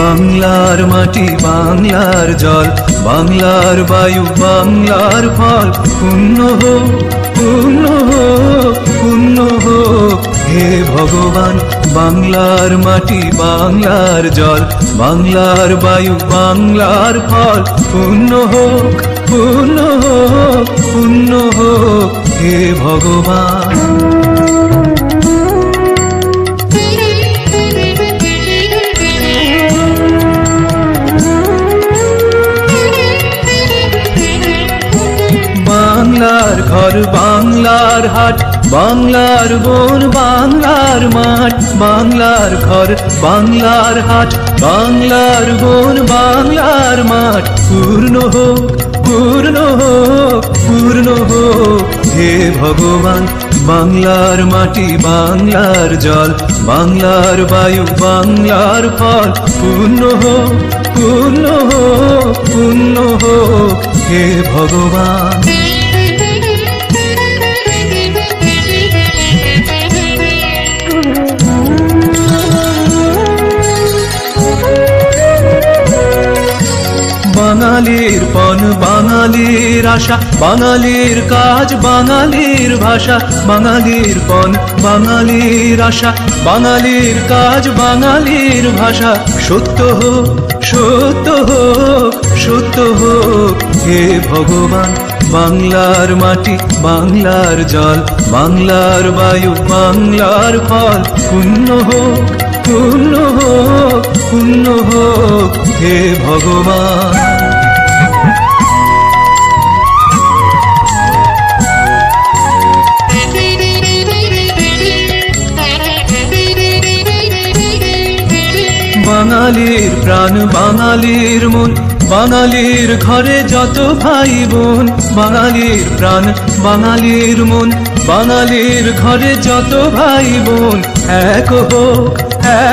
বাংলার মাটি বাংলার জল বাংলার বায়ু বাংলার ফল পূর্ণ হোক পূর্ণ হোক পূর্ণ হোক হে ভগবান বাংলার মাটি বাংলার জল বাংলার বায়ু বাংলার ফল পূর্ণ হোক পূর্ণ হোক পূর্ণ হোক হে ভগবান। বাংলার ঘর বাংলার হাট বাংলার বন বাংলার মাঠ বাংলার ঘর বাংলার হাট বাংলার বন বাংলার মাঠ পূর্ণ হোক পূর্ণ হোক পূর্ণ হোক হে ভগবান বাংলার মাটি বাংলার জল বাংলার বায়ু বাংলার ফল পূর্ণ হোক পূর্ণ হোক পূর্ণ হোক হে ভগবান। বাঙালির পণ বাঙালির আশা বাঙালির কাজ বাঙালির ভাষা বাঙালির পণ বাঙালির আশা বাঙালির কাজ বাঙালির ভাষা সত্য হোক সত্য হোক সত্য হোক হে ভগবান বাংলার মাটি বাংলার জল বাংলার বায়ু বাংলার ফল পূর্ণ হোক পূর্ণ হোক পূর্ণ হোক হে ভগবান। বাঙালির প্রাণ বাঙালির মন বাঙালির ঘরে যত ভাই বোন বাঙালির প্রাণ বাঙালির মন বাঙালির ঘরে যত ভাই বোন এক হোক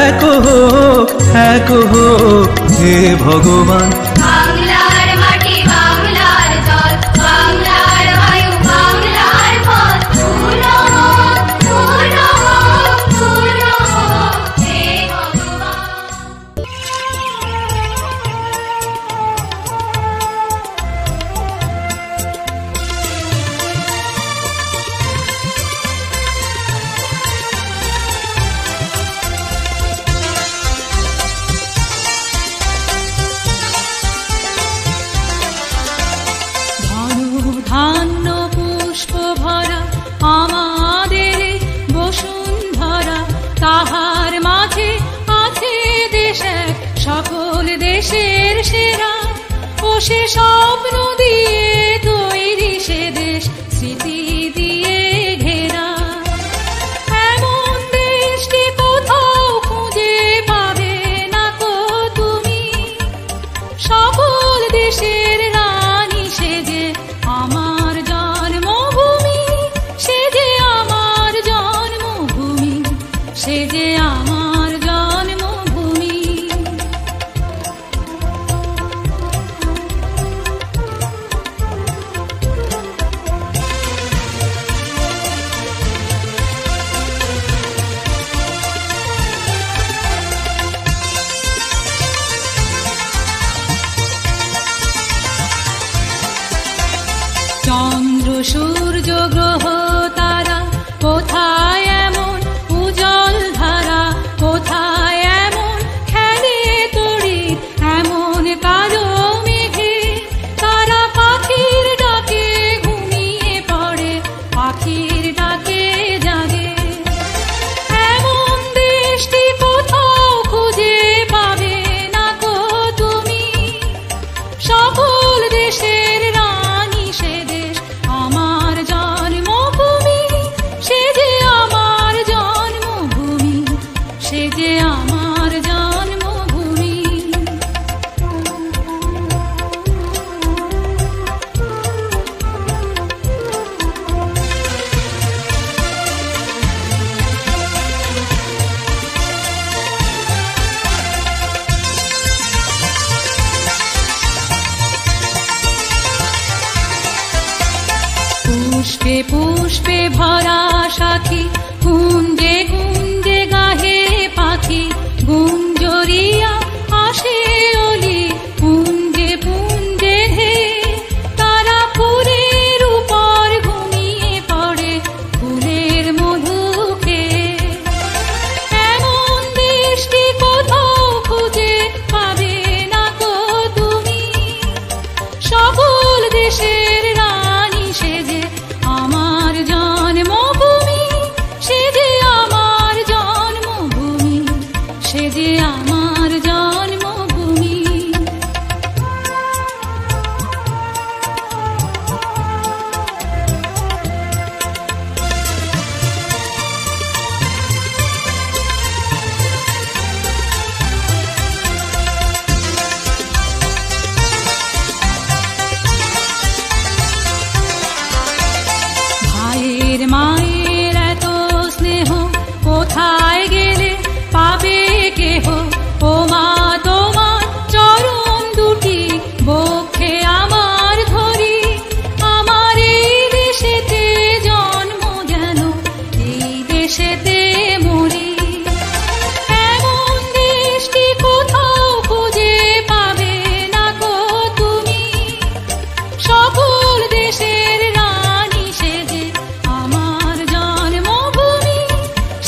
এক হোক এক হোক হে ভগবান বাংলার মাটি বাংলার জল বাংলার বায়ু বাংলার ফল পূর্ণ হোক পূর্ণ হোক পূর্ণ হোক হে ভগবান। ধান্য পুষ্প ভরা আমাদের বসুন্ধরা তাহার মাঝে আছে দেশ এক সকল দেশের সেরা ও সে স্বপ্ন দিয়ে তৈরি সে দেশ স্মৃতি দিয়ে ঘেরা এমন দেশটি কোথাও খুঁজে পাবে না কো তুমি সকল দেশের রানী সেজে আমার জন্মভূমি সে যে আমার জন্মভূমি সে যে আমার জন্মভূমি। চন্দ্র সূর্য গ্রহ তারা কোথায় এমন উজ্জ্বল ধারা কোথায় এমন খেলে তড়ি এমন কালো মেঘে তারা পাখির ডাকে ঘুমিয়ে পড়ে পাখির ডাকে জাগে এমন দেশটি কোথাও খুঁজে পাবে না কো তুমি সকল দেশের রানী সে দেশ আমার জন্মভূমি সে যে আমার জন্মভূমি সে যে আমার জন্মভূমি। পুষ্পে পুষ্পে ভরা সাথী কুঞ্জে কুঞ্জে গাহে পাখি গুঞ্জরিয়া আসে আমার জন্মভূমি। ভাইয়ের মায়ের এত স্নেহ কোথায় গেলে পাবে কেহ? ও মা তোমার চরণ দুটি বক্ষে আমার ধরি, আমার এই দেশেতে জন্ম যেন এই দেশেতে মরি। এমন দেশটি কোথাও খুঁজে পাবে না গো তুমি, সকল দেশের রানী সেজে আমার জন্মভূমি,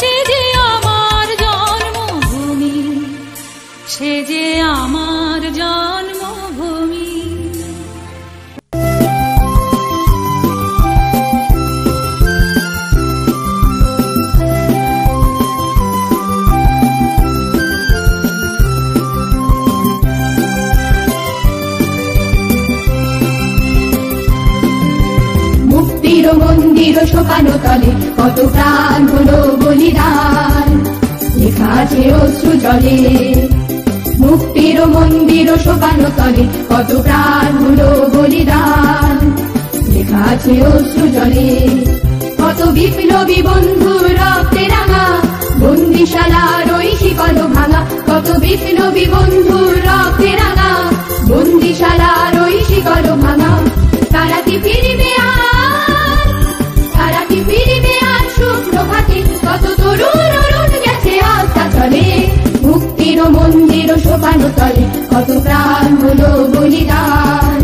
সেজে আমার জন্মভূমি, সেজে আমার জন্মভূমি। মুক্তির মন্দির শোকানো তলে কত প্রাণ হলো বলিদান, লেখা আছে অশ্রু জলে। মুক্তির মন্দির শোকানো তলে কত প্রাণ হলো বলিদান, লেখা আছে অশ্রু জলে। কত বিপ্লবী বন্ধুর রক্তে রাঙা বন্দিশালার ওই শিকল ভাঙা, কত বিপ্লবী বন্ধুর রক্তে রাঙা বন্দিশালার ওই শিকল ভাঙা। তারা কি ফিরবে আর, তারা কি ফিরবে আর শুভ্র ঘাটে? কত তরুণ অরুণ গেছে আস্থা চলে। মুক্তির মন্দির শোকানো তলে কত প্রাণ হলো বলিদান,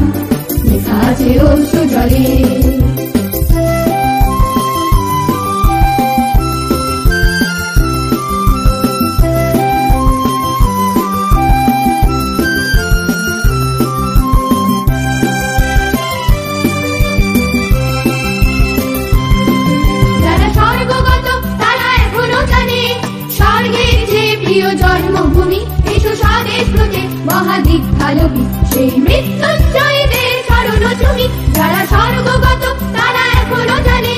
লেখা আছে অশ্রু জলে। যারা স্বর্গগত তারা এখনো জানে স্বর্গের যে প্রিয় জন্মভূমি, এসো স্বদেশ ব্রতে মহাদীক্ষালোকী সেই মৃত্যুঞ্জয়ীদের চরণ চুমি। যারা স্বর্গগত তারা এখনো জানে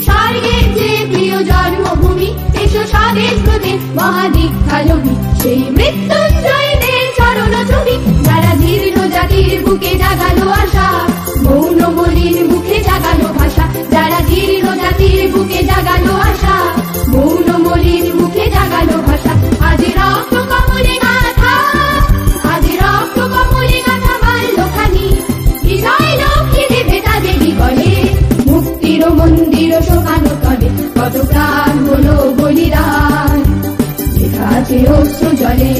স্বর্গের যে প্রিয় জন্মভূমি, এসো স্বদেশ ব্রতে মহাদীক্ষালোকী সেই মৃত্যুঞ্জয়ীদের চরণ চুমি। যারা জীর্ণ জাতির বুকে জাগালো আশা, মৌন মলিন মুখে জাগালো ভাষা। যারা জীর্ণ জাতির বুকে জাগালো আশা, মৌন মলিন মুখে জাগালো ভাষা। আজ রক্ত কমলে গাথা, আজ রক্ত কমলে গাথা মাল্যখানি, বিজয় লক্ষ্মী দেবে তাদেরই বলে। মুক্তির মন্দির শোকানো তলে কত প্রাণ হলো বলিদান, লেখা আছে অশ্রু জলে।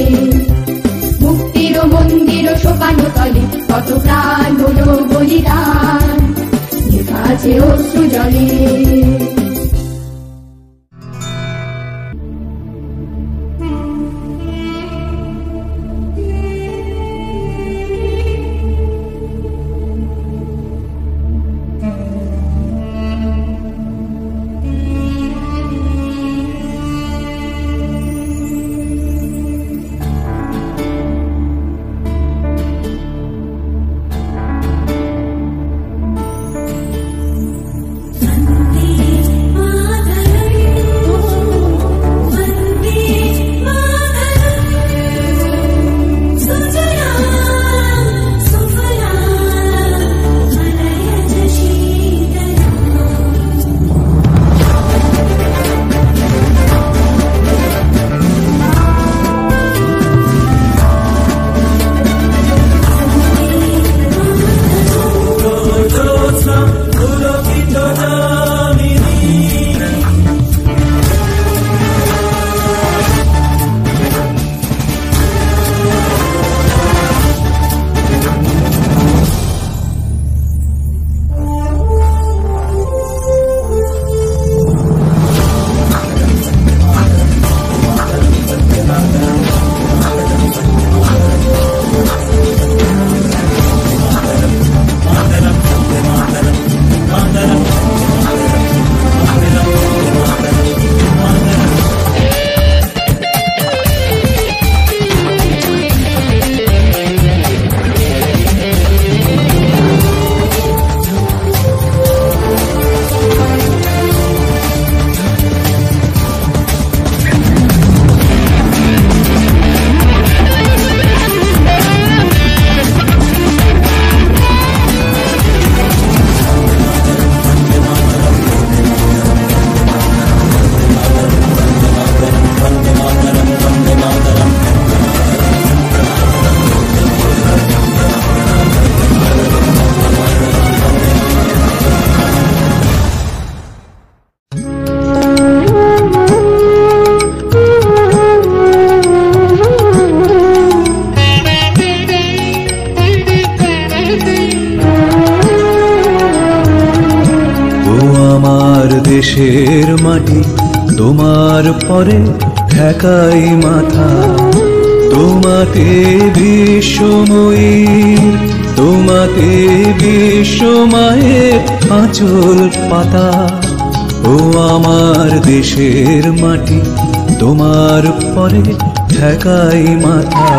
মুক্তির মন্দির শোকানো তলে কত প্রাণ হলো বলিদান, লেখা আছে অশ্রু জলে। Sunday তোমার পরে ঠেকাই মাথা। তোমাতে বিশ্বময়ীর, তোমাতে বিশ্বমায়ের আঁচল পাতা। ও আমার দেশের মাটি, তোমার পরে ঠেকাই মাথা।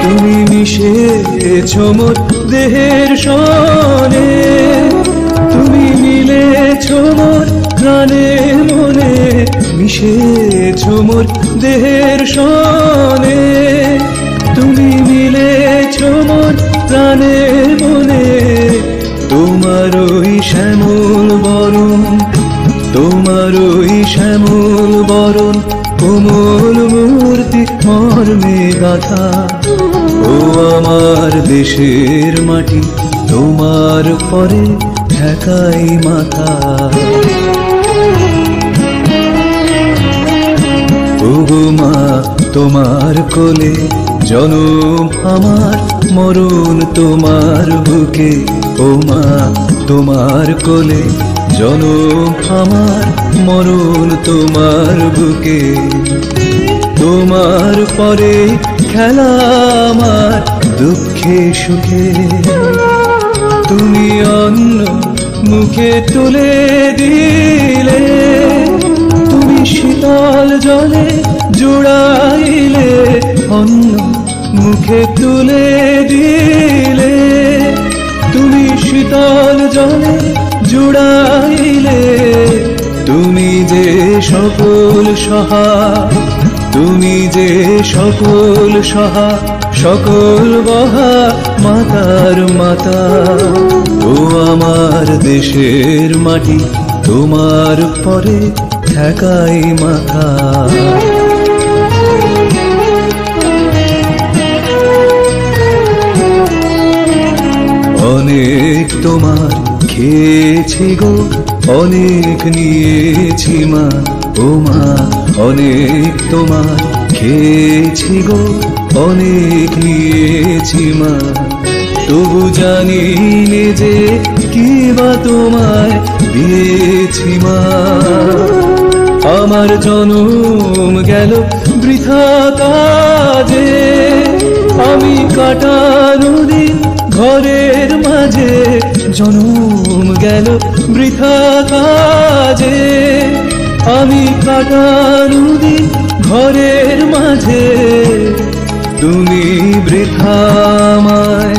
তুমি মিশেছ মোর দেহের সনে, তুমি মিলেছ মোর প্রাণে মনে, মিশেছ মোর দেহের সনে। তুমি মিলেছ মোর প্রাণে মনে, তোমার ওই শ্যামল বরণ, তোমার ওই শ্যামল বরণ কোমল মূর্তি মর্মে গাথা। ও আমার দেশের মাটি, তোমার পরে ঠেকাই মাথা। ওগো মা তোমার কোলে জনম আমার, মরণ তোমার বুকে। ও মা তোমার কোলে জনম আমার, মরণ তোমার বুকে। তোমার পরে খেলা আমার দুঃখে সুখে। তুমি অন্ন মুখে তুলে দিলে, তুমি শীতল জলে জুড়াইলে, অন্ন মুখে তুলে দিলে। তুমি শীতল জলে জুড়াইলে, তুমি যে সকল সহা, তুমি যে সকল সহা, সকল বহা মাতার মাতা। ও আমার দেশের মাটি, তোমার পরে ঠেকাই মাথা। অনেক তোমার খেয়েছি গো, অনেক নিয়েছি মা। ও মা অনেক তোমার খেয়েছি গো, অনেক নিয়েছি মা। তবু জানি নে যে কি বা তোমায় দিয়েছি মা। আমার জনম গেল বৃথা কাজে, আমি কাটানো দিন ঘরের মাঝে। জনম গেল বৃথা কাজে, আমি কাটানো দিন ঘরের মাঝে। তুমি বৃথামায়,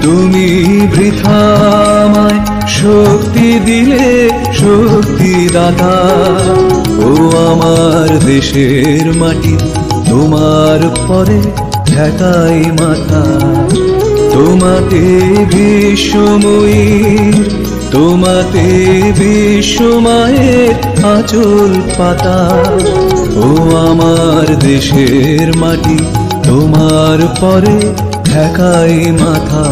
তুমি বৃথামায় শক্তি দিলে শক্তি দাতা। ও আমার দেশের মাটি, তোমার পরে ঠেকাই মাথা। তোমাতে বিশ্বময়ীর, তোমাতে বিশ্বমায়ের আঁচল পাতা। ও আমার দেশের মাটি, তোমার পরে ঠেকাই মাথা।